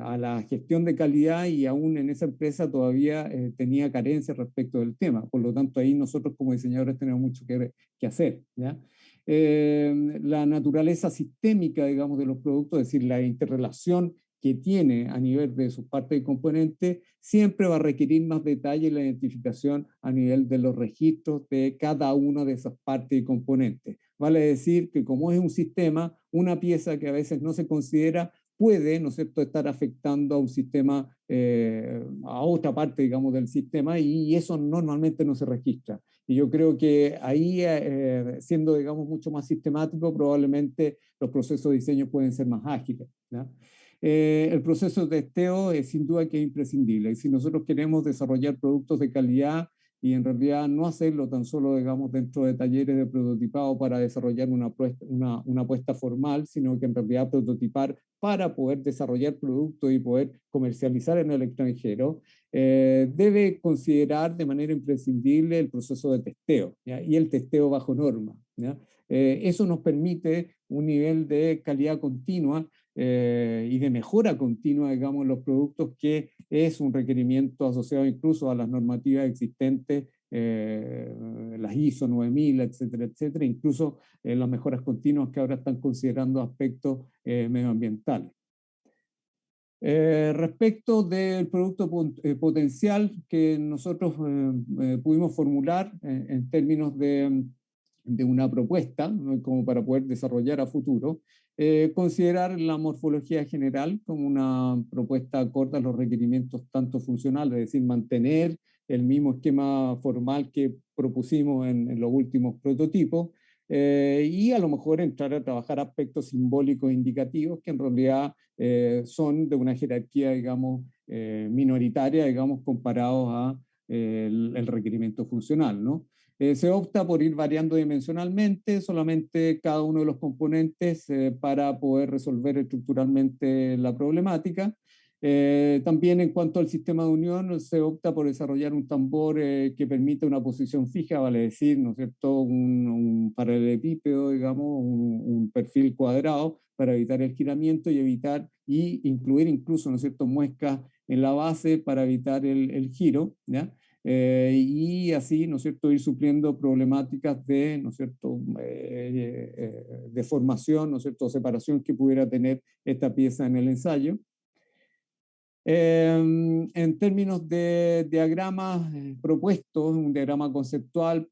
a la gestión de calidad, y aún en esa empresa todavía tenía carencias respecto del tema. Por lo tanto, ahí nosotros como diseñadores tenemos mucho que hacer, ¿ya? La naturaleza sistémica, digamos, de los productos, es decir, la interrelación que tiene a nivel de sus partes y componentes, siempre va a requerir más detalle en la identificación a nivel de los registros de cada una de esas partes y componentes. Vale decir que como es un sistema, una pieza que a veces no se considera puede, ¿no es cierto?, estar afectando a un sistema, a otra parte, digamos, del sistema, y eso normalmente no se registra. Y yo creo que ahí, siendo, digamos, mucho más sistemático, probablemente los procesos de diseño pueden ser más ágiles, ¿ya? El proceso de testeo es sin duda que es imprescindible. Y si nosotros queremos desarrollar productos de calidad, y en realidad no hacerlo tan solo, digamos, dentro de talleres de prototipado para desarrollar una apuesta formal, sino que en realidad prototipar para poder desarrollar productos y poder comercializar en el extranjero, debe considerar de manera imprescindible el proceso de testeo, ¿ya? Y el testeo bajo norma, ¿ya? Eso nos permite un nivel de calidad continua y de mejora continua, digamos, en los productos, que es un requerimiento asociado incluso a las normativas existentes, las ISO 9000, etcétera, etcétera, incluso las mejoras continuas que ahora están considerando aspectos medioambientales. Respecto del producto potencial que nosotros pudimos formular en términos de una propuesta, ¿no?, como para poder desarrollar a futuro, considerar la morfología general como una propuesta acorde a los requerimientos tanto funcionales, es decir, mantener el mismo esquema formal que propusimos en los últimos prototipos, y a lo mejor entrar a trabajar aspectos simbólicos indicativos que en realidad son de una jerarquía, digamos, minoritaria, digamos, comparados a el requerimiento funcional, ¿no? Se opta por ir variando dimensionalmente, solamente cada uno de los componentes para poder resolver estructuralmente la problemática. También en cuanto al sistema de unión, se opta por desarrollar un tambor que permite una posición fija, vale decir, ¿no es cierto?, un paralelepípedo, digamos, un perfil cuadrado para evitar el giramiento y incluir incluso, ¿no es cierto?, muescas en la base para evitar el giro, ¿ya? Y así, ¿no es cierto?, ir supliendo problemáticas de, ¿no es cierto?, deformación, ¿no es cierto?, separación que pudiera tener esta pieza en el ensayo. En términos de diagramas propuestos, un diagrama conceptual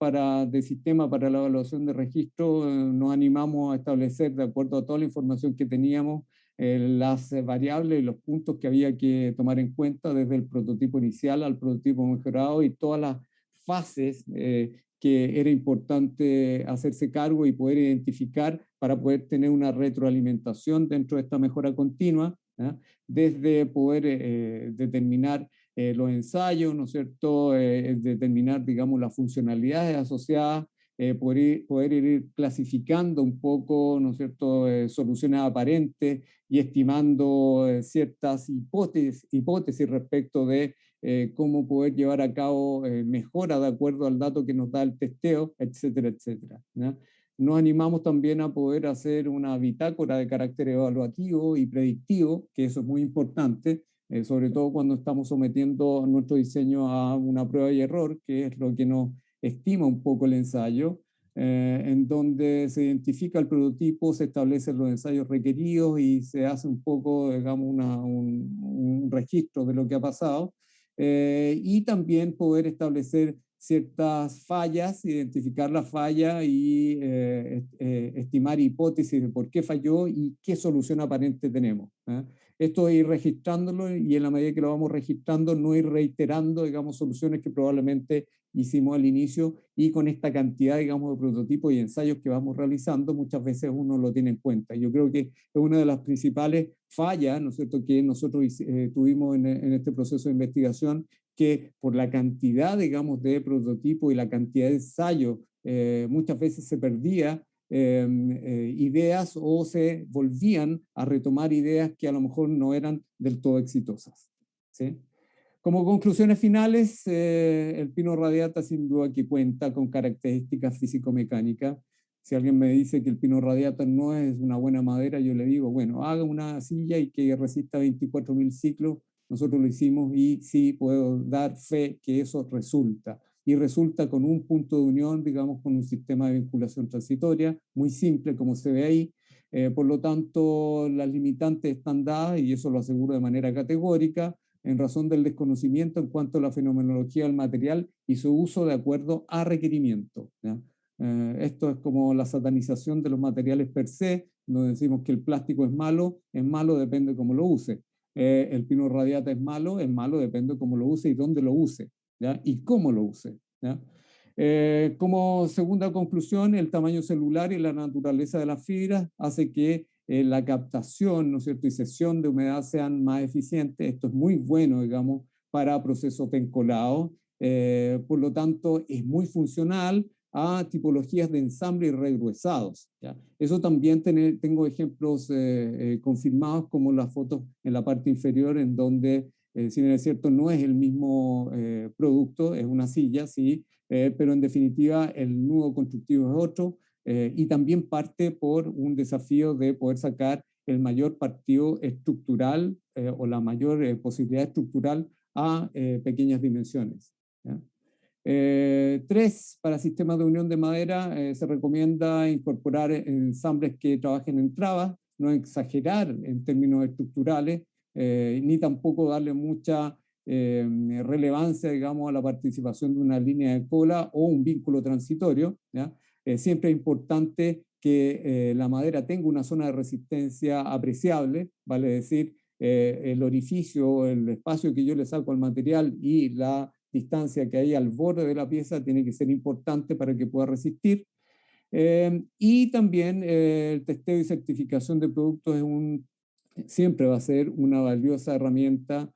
de sistema para la evaluación de registro, nos animamos a establecer, de acuerdo a toda la información que teníamos, las variables y los puntos que había que tomar en cuenta desde el prototipo inicial al prototipo mejorado y todas las fases que era importante hacerse cargo y poder identificar para poder tener una retroalimentación dentro de esta mejora continua, ¿eh? Desde poder determinar los ensayos, ¿no es cierto?, determinar, digamos, las funcionalidades asociadas, poder ir clasificando un poco, ¿no es cierto?, soluciones aparentes y estimando ciertas hipótesis respecto de cómo poder llevar a cabo mejoras de acuerdo al dato que nos da el testeo, etcétera, etcétera, ¿no? Nos animamos también a poder hacer una bitácora de carácter evaluativo y predictivo, que eso es muy importante, sobre todo cuando estamos sometiendo nuestro diseño a una prueba y error, que es lo que nos estima un poco el ensayo, en donde se identifica el prototipo, se establecen los ensayos requeridos y se hace un poco, digamos, un registro de lo que ha pasado, y también poder establecer ciertas fallas, identificar la falla y estimar hipótesis de por qué falló y qué solución aparente tenemos. Esto es ir registrándolo y en la medida que lo vamos registrando, no ir reiterando, digamos, soluciones que probablemente hicimos al inicio y con esta cantidad, digamos, de prototipos y ensayos que vamos realizando, muchas veces uno lo tiene en cuenta. Yo creo que es una de las principales fallas, ¿no es cierto?, que nosotros tuvimos en este proceso de investigación, que por la cantidad, digamos, de prototipos y la cantidad de ensayos, muchas veces se perdía ideas o se volvían a retomar ideas que a lo mejor no eran del todo exitosas, ¿sí? Como conclusiones finales, el pino radiata sin duda que cuenta con características físico-mecánicas. Si alguien me dice que el pino radiata no es una buena madera, yo le digo, bueno, haga una silla y que resista 24.000 ciclos. Nosotros lo hicimos y sí puedo dar fe que eso resulta. Y resulta con un punto de unión, digamos, con un sistema de vinculación transitoria, muy simple como se ve ahí. Por lo tanto, las limitantes están dadas y eso lo aseguro de manera categórica, en razón del desconocimiento en cuanto a la fenomenología del material y su uso de acuerdo a requerimiento, ¿ya? Esto es como la satanización de los materiales per se, donde decimos que el plástico es malo, depende de cómo lo use. El pino radiata es malo, depende de cómo lo use y dónde lo use, ¿ya? Y cómo lo use, ¿ya? Como segunda conclusión, el tamaño celular y la naturaleza de las fibras hace que la captación, ¿no es cierto?, y cesión de humedad sean más eficientes. Esto es muy bueno, digamos, para procesos pencolados. Por lo tanto, es muy funcional a tipologías de ensamble y regruesados, ¿ya? Eso también tengo ejemplos confirmados, como las fotos en la parte inferior, en donde, si bien es cierto, no es el mismo producto, es una silla, sí, pero en definitiva el nudo constructivo es otro, y también parte por un desafío de poder sacar el mayor partido estructural o la mayor posibilidad estructural a pequeñas dimensiones, ¿ya? 3, para sistemas de unión de madera se recomienda incorporar ensambles que trabajen en trabas, no exagerar en términos estructurales, ni tampoco darle mucha relevancia, digamos, a la participación de una línea de cola o un vínculo transitorio, ¿ya? Siempre es importante que la madera tenga una zona de resistencia apreciable, vale decir, el orificio, el espacio que yo le saco al material y la distancia que hay al borde de la pieza tiene que ser importante para que pueda resistir. Y también el testeo y certificación de productos siempre va a ser una valiosa herramienta,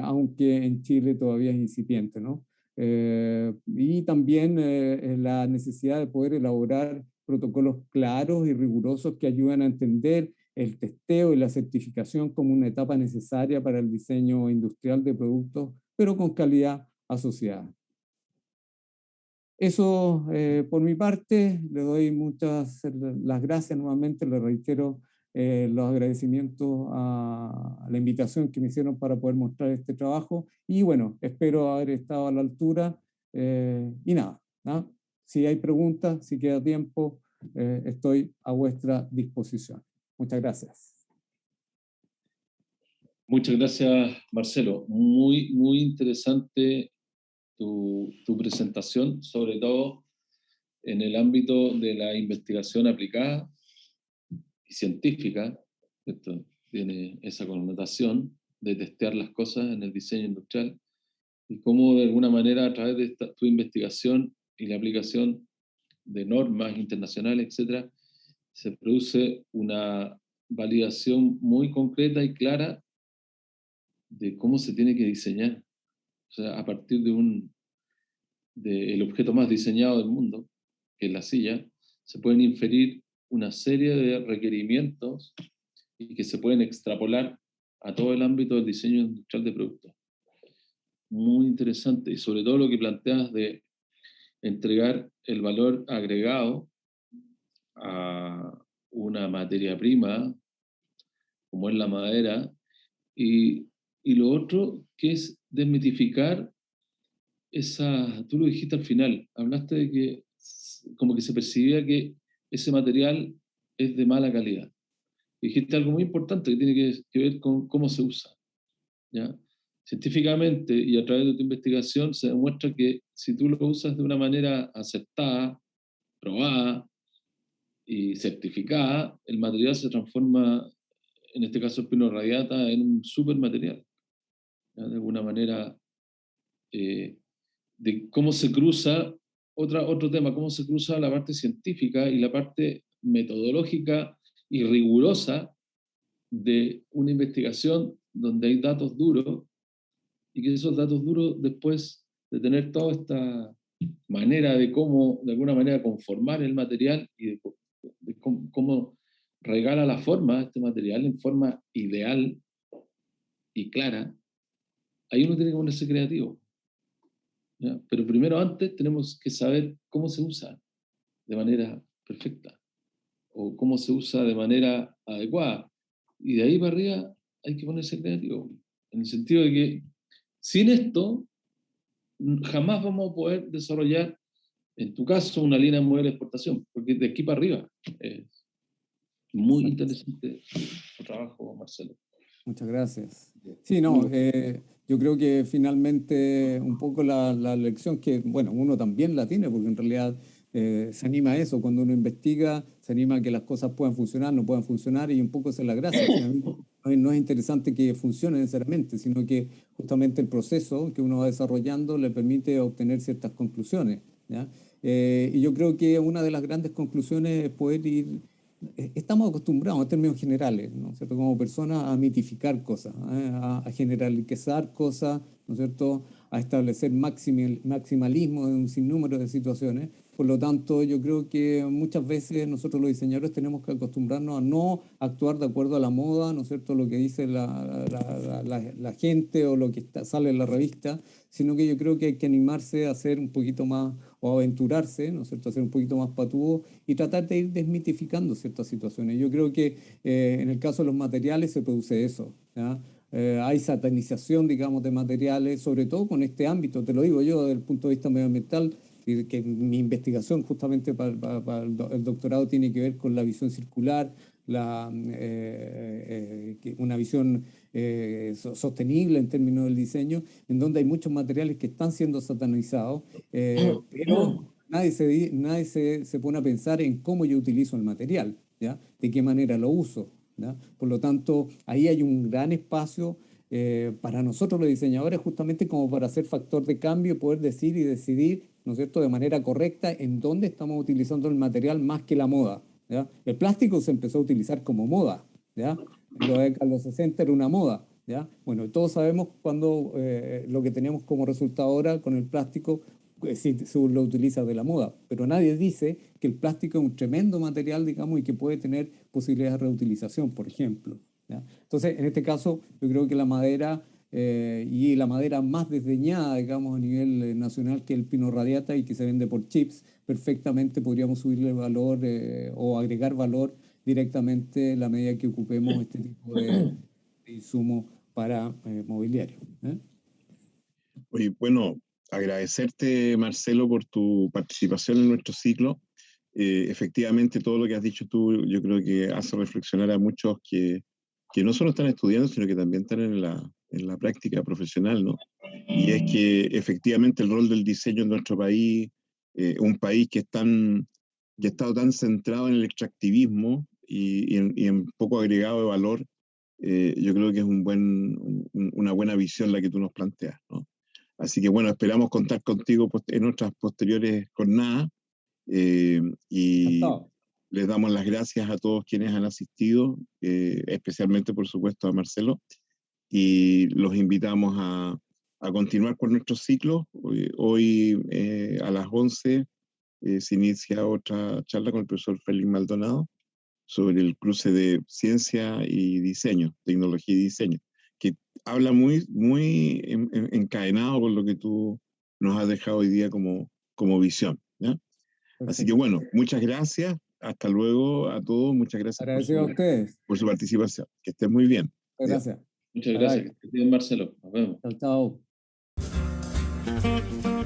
aunque en Chile todavía es incipiente, ¿no? y también la necesidad de poder elaborar protocolos claros y rigurosos que ayuden a entender el testeo y la certificación como una etapa necesaria para el diseño industrial de productos, pero con calidad asociada. Eso por mi parte, le doy muchas las gracias nuevamente, le reitero los agradecimientos a la invitación que me hicieron para poder mostrar este trabajo y bueno, espero haber estado a la altura y nada, ¿no? Si hay preguntas, si queda tiempo, estoy a vuestra disposición. Muchas gracias. Muchas gracias, Marcelo. Muy, muy interesante tu presentación, sobre todo en el ámbito de la investigación aplicada y científica. Esto tiene esa connotación de testear las cosas en el diseño industrial y cómo de alguna manera a través de tu investigación y la aplicación de normas internacionales, etcétera, se produce una validación muy concreta y clara de cómo se tiene que diseñar. O sea, a partir del objeto más diseñado del mundo, que es la silla, se pueden inferir una serie de requerimientos y que se pueden extrapolar a todo el ámbito del diseño industrial de productos. Muy interesante, y sobre todo lo que planteas de entregar el valor agregado a una materia prima, como es la madera, y lo otro que es desmitificar tú lo dijiste al final, hablaste de que como que se percibía que ese material es de mala calidad. Dijiste algo muy importante que tiene que ver con cómo se usa, ¿ya? Científicamente y a través de tu investigación se demuestra que si tú lo usas de una manera aceptada, probada y certificada, el material se transforma, en este caso el pino radiata, en un supermaterial, ¿ya? De alguna manera, de cómo se cruza, otro tema, cómo se cruza la parte científica y la parte metodológica y rigurosa de una investigación donde hay datos duros y que esos datos duros después de tener toda esta manera de cómo, de alguna manera, conformar el material y de cómo regala la forma a este material en forma ideal y clara, ahí uno tiene que ponerse creativo, ¿ya? Pero primero antes tenemos que saber cómo se usa de manera perfecta o cómo se usa de manera adecuada. Y de ahí para arriba hay que ponerse creativo, en el sentido de que sin esto jamás vamos a poder desarrollar, en tu caso, una línea de modelo de exportación, porque de aquí para arriba es muy interesante tu trabajo, Marcelo. Muchas gracias. Sí, no, yo creo que finalmente un poco la lección que, bueno, uno también la tiene, porque en realidad se anima a eso, cuando uno investiga, se anima a que las cosas puedan funcionar, no puedan funcionar, y un poco esa es la gracia. ¿Sí? A mí no es interesante que funcione necesariamente, sino que justamente el proceso que uno va desarrollando le permite obtener ciertas conclusiones, ¿ya? Y yo creo que una de las grandes conclusiones es poder ir. Estamos acostumbrados en términos generales, ¿no es cierto?, como personas a mitificar cosas, a generalizar cosas, ¿no es cierto?, a establecer maximalismo en un sinnúmero de situaciones. Por lo tanto, yo creo que muchas veces nosotros los diseñadores tenemos que acostumbrarnos a no actuar de acuerdo a la moda, ¿no es cierto?, lo que dice la gente o lo que sale en la revista, sino que yo creo que hay que animarse a hacer un poquito más, o aventurarse, ¿no es cierto?, a ser un poquito más patudo y tratar de ir desmitificando ciertas situaciones. Yo creo que en el caso de los materiales se produce eso, ¿ya? Hay satanización, digamos, de materiales, sobre todo con este ámbito, te lo digo yo desde el punto de vista medioambiental, que mi investigación justamente para el doctorado tiene que ver con la visión circular, una visión sostenible en términos del diseño, en donde hay muchos materiales que están siendo satanizados, pero nadie se pone a pensar en cómo yo utilizo el material, ¿ya? De qué manera lo uso, ¿ya? Por lo tanto, ahí hay un gran espacio para nosotros los diseñadores, justamente como para ser factor de cambio y poder decir y decidir, ¿no es cierto?, de manera correcta en dónde estamos utilizando el material más que la moda, ¿ya? El plástico se empezó a utilizar como moda, ¿ya? En los 60 era una moda, ¿ya? Bueno, todos sabemos cuando lo que tenemos como resultado ahora con el plástico, si se lo utiliza de la moda, pero nadie dice que el plástico es un tremendo material, digamos, y que puede tener posibilidades de reutilización, por ejemplo, ¿ya? Entonces, en este caso, yo creo que la madera y la madera más desdeñada, digamos, a nivel nacional, que el pino radiata y que se vende por chips, perfectamente podríamos subirle el valor o agregar valor directamente a la medida que ocupemos este tipo de insumos para mobiliario. Oye, bueno, agradecerte, Marcelo, por tu participación en nuestro ciclo. Efectivamente, todo lo que has dicho tú, yo creo que hace reflexionar a muchos que no solo están estudiando, sino que también están en la práctica profesional, ¿no? Y es que efectivamente el rol del diseño en nuestro país, un país que ha estado tan centrado en el extractivismo y en poco agregado de valor, yo creo que es una buena visión la que tú nos planteas, ¿no? Así que bueno, esperamos contar contigo en otras posteriores jornadas y Encantado. les damos las gracias a todos quienes han asistido, especialmente por supuesto a Marcelo, y los invitamos a continuar con nuestro ciclo. Hoy a las 11 se inicia otra charla con el profesor Félix Maldonado sobre el cruce de ciencia y diseño, tecnología y diseño, que habla muy encadenado con lo que tú nos has dejado hoy día como visión, ¿ya? Así que Perfecto. bueno, muchas gracias. Hasta luego a todos. Muchas gracias Agradecido a ustedes. por su participación. Que estén muy bien. Adiós. Gracias. Muchas Bye gracias. bye. Que estés bien, Marcelo. Nos vemos. Chao, chao.